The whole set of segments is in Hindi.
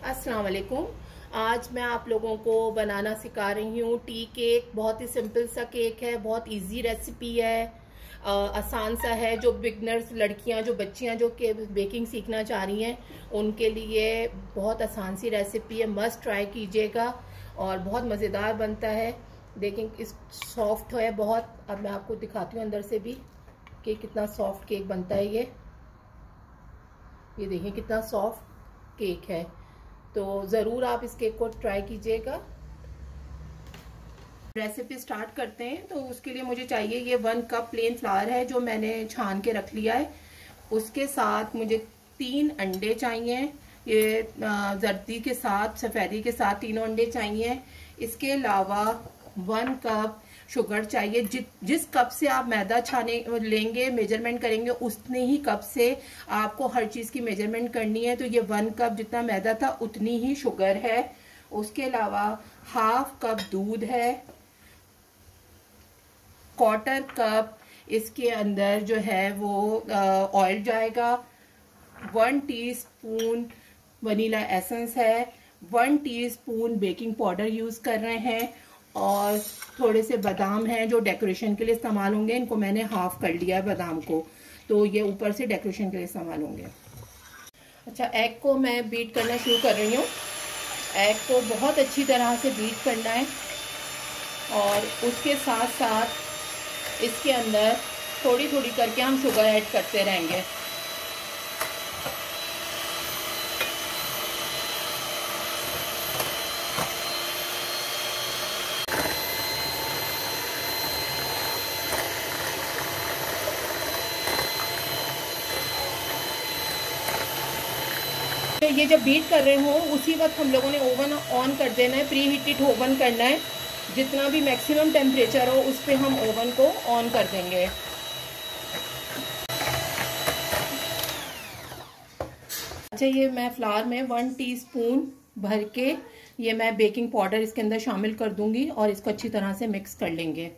अस्सलाम वालेकुम। आज मैं आप लोगों को बनाना सिखा रही हूँ टी केक। बहुत ही सिंपल सा केक है, बहुत इजी रेसिपी है, आसान सा है। जो बिगनर्स लड़कियाँ, जो बच्चियाँ जो के बेकिंग सीखना चाह रही हैं उनके लिए बहुत आसान सी रेसिपी है। मस्ट ट्राई कीजिएगा और बहुत मज़ेदार बनता है। देखें इस सॉफ्ट है बहुत। अब मैं आपको दिखाती हूँ अंदर से भी कि कितना सॉफ्ट केक बनता है। ये देखें कितना सॉफ्ट केक है। तो ज़रूर आप इस केक को ट्राई कीजिएगा। रेसिपी स्टार्ट करते हैं। तो उसके लिए मुझे चाहिए ये 1 कप प्लेन फ्लावर है जो मैंने छान के रख लिया है। उसके साथ मुझे 3 अंडे चाहिए। ये जर्दी के साथ, सफ़ेदी के साथ तीनों अंडे चाहिए। इसके अलावा 1 कप शुगर चाहिए। जिस कप से आप मैदा छाने लेंगे, मेजरमेंट करेंगे, उतने ही कप से आपको हर चीज़ की मेजरमेंट करनी है। तो ये 1 कप जितना मैदा था उतनी ही शुगर है। उसके अलावा 1/2 कप दूध है। 1/4 कप इसके अंदर जो है वो ऑयल जाएगा। 1 टीस्पून वनीला एसेंस है। 1 टीस्पून बेकिंग पाउडर यूज़ कर रहे हैं। और थोड़े से बादाम हैं जो डेकोरेशन के लिए इस्तेमाल होंगे। इनको मैंने हाफ कर लिया है बादाम को, तो ये ऊपर से डेकोरेशन के लिए इस्तेमाल होंगे। अच्छा, एग को मैं बीट करना शुरू कर रही हूँ। एग को बहुत अच्छी तरह से बीट करना है और उसके साथ साथ इसके अंदर थोड़ी थोड़ी करके हम शुगर ऐड करते रहेंगे। ये जब बीट कर रहे हो उसी वक्त हम लोगों ने ओवन ऑन कर देना है। प्री हीटेड ओवन करना है। जितना भी मैक्सिमम टेम्परेचर हो उस पे हम ओवन को ऑन कर देंगे। अच्छा, ये मैं फ्लावर में 1 टीस्पून भर के ये मैं बेकिंग पाउडर इसके अंदर शामिल कर दूंगी और इसको अच्छी तरह से मिक्स कर लेंगे।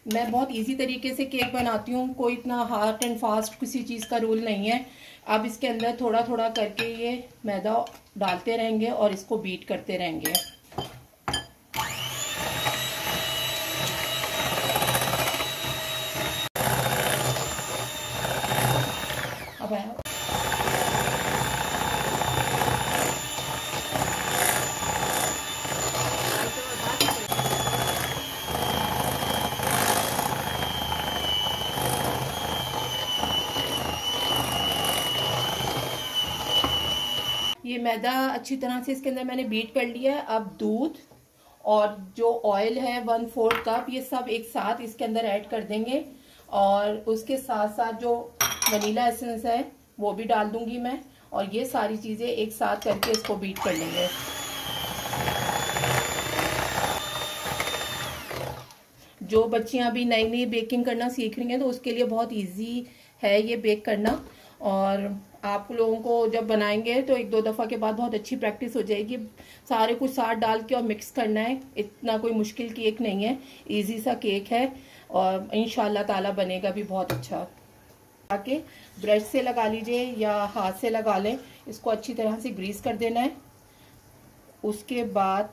मैं बहुत इजी तरीके से केक बनाती हूँ, कोई इतना हार्ड एंड फास्ट किसी चीज़ का रूल नहीं है। अब इसके अंदर थोड़ा थोड़ा करके ये मैदा डालते रहेंगे और इसको बीट करते रहेंगे। अब ये मैदा अच्छी तरह से इसके अंदर मैंने बीट कर लिया है। अब दूध और जो ऑयल है 1/4 कप, ये सब एक साथ इसके अंदर ऐड कर देंगे और उसके साथ साथ जो वनीला एसेंस है वो भी डाल दूंगी मैं। और ये सारी चीजें एक साथ करके इसको बीट कर लेंगे। जो बच्चियां अभी नई नई बेकिंग करना सीख रही हैं तो उसके लिए बहुत इजी है ये बेक करना। और आप लोगों को जब बनाएंगे तो 1-2 दफ़ा के बाद बहुत अच्छी प्रैक्टिस हो जाएगी। सारे कुछ साथ डाल के और मिक्स करना है। इतना कोई मुश्किल केक नहीं है, इजी सा केक है और इंशाल्लाह ताला बनेगा भी बहुत अच्छा। आके ब्रश से लगा लीजिए या हाथ से लगा लें। इसको अच्छी तरह से ग्रीस कर देना है। उसके बाद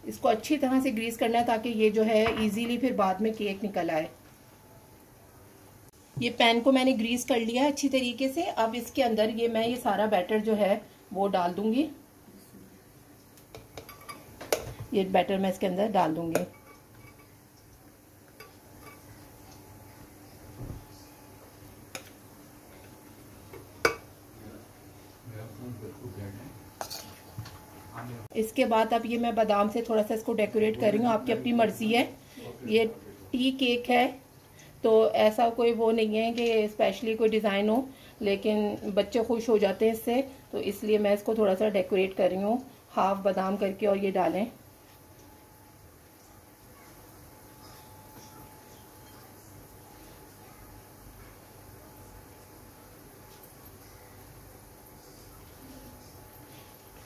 इसको अच्छी तरह से ग्रीस करना है ताकि ये जो है इजीली फिर बाद में केक निकल आए। ये पैन को मैंने ग्रीस कर लिया है अच्छी तरीके से। अब इसके अंदर मैं ये सारा बैटर जो है वो डाल दूंगी। ये बैटर मैं इसके अंदर डाल दूंगी। इसके बाद अब ये मैं बादाम से थोड़ा सा इसको डेकोरेट कर रही हूँ। आपकी अपनी मर्जी है। ये टी केक है तो ऐसा कोई वो नहीं है कि स्पेशली कोई डिज़ाइन हो, लेकिन बच्चे खुश हो जाते हैं इससे, तो इसलिए मैं इसको थोड़ा सा डेकोरेट कर रही हूँ हाफ बादाम करके। और ये डालें।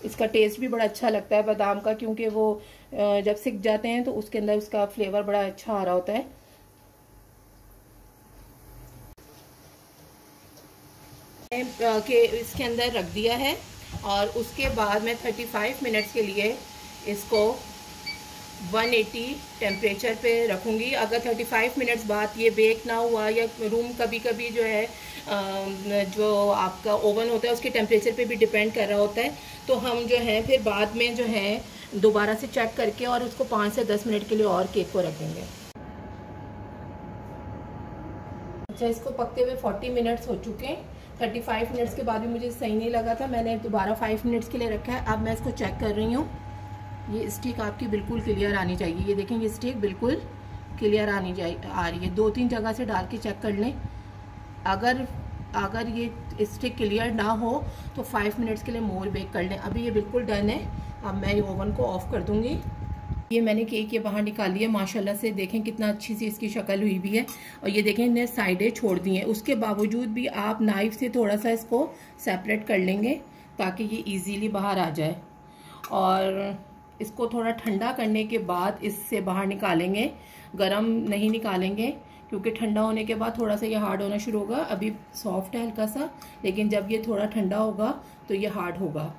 इसका टेस्ट भी बड़ा अच्छा लगता है बादाम का, क्योंकि वो जब सिक जाते हैं तो उसके अंदर उसका फ्लेवर बड़ा अच्छा आ रहा होता है। के इसके अंदर रख दिया है और उसके बाद मैं 35 मिनट्स के लिए इसको 180 टेम्परेचर पे रखूँगी। अगर 35 मिनट्स बाद ये बेक ना हुआ, या रूम कभी कभी जो है जो आपका ओवन होता है उसके टेम्परेचर पे भी डिपेंड कर रहा होता है, तो हम जो है फिर बाद में जो है दोबारा से चेक करके और उसको 5 से 10 मिनट के लिए और केक को रखेंगे। अच्छा, इसको पकते हुए 40 मिनट्स हो चुके हैं। 35 मिनट्स के बाद भी मुझे सही नहीं लगा था, मैंने दोबारा 5 मिनट्स के लिए रखा है। अब मैं इसको चेक कर रही हूँ। ये स्टिक आपकी बिल्कुल क्लियर आनी चाहिए। ये देखें, ये स्टिक बिल्कुल क्लियर आ रही है। 2-3 जगह से डाल के चेक कर लें। अगर ये स्टिक क्लियर ना हो तो 5 मिनट्स के लिए मोर बेक कर लें। अभी ये बिल्कुल डन है। अब मैं ये ओवन को ऑफ कर दूंगी। ये मैंने केक ये बाहर निकाली है। माशाल्लाह से देखें कितना अच्छी सी इसकी शक्ल हुई भी है, और ये देखें इन्हें साइडें छोड़ दी हैं। उसके बावजूद भी आप नाइफ से थोड़ा सा इसको सेपरेट कर लेंगे ताकि ये इजीली बाहर आ जाए। और इसको थोड़ा ठंडा करने के बाद इससे बाहर निकालेंगे, गरम नहीं निकालेंगे, क्योंकि ठंडा होने के बाद थोड़ा सा ये हार्ड होना शुरू होगा। अभी सॉफ्ट है हल्का सा, लेकिन जब ये थोड़ा ठंडा होगा तो ये हार्ड होगा।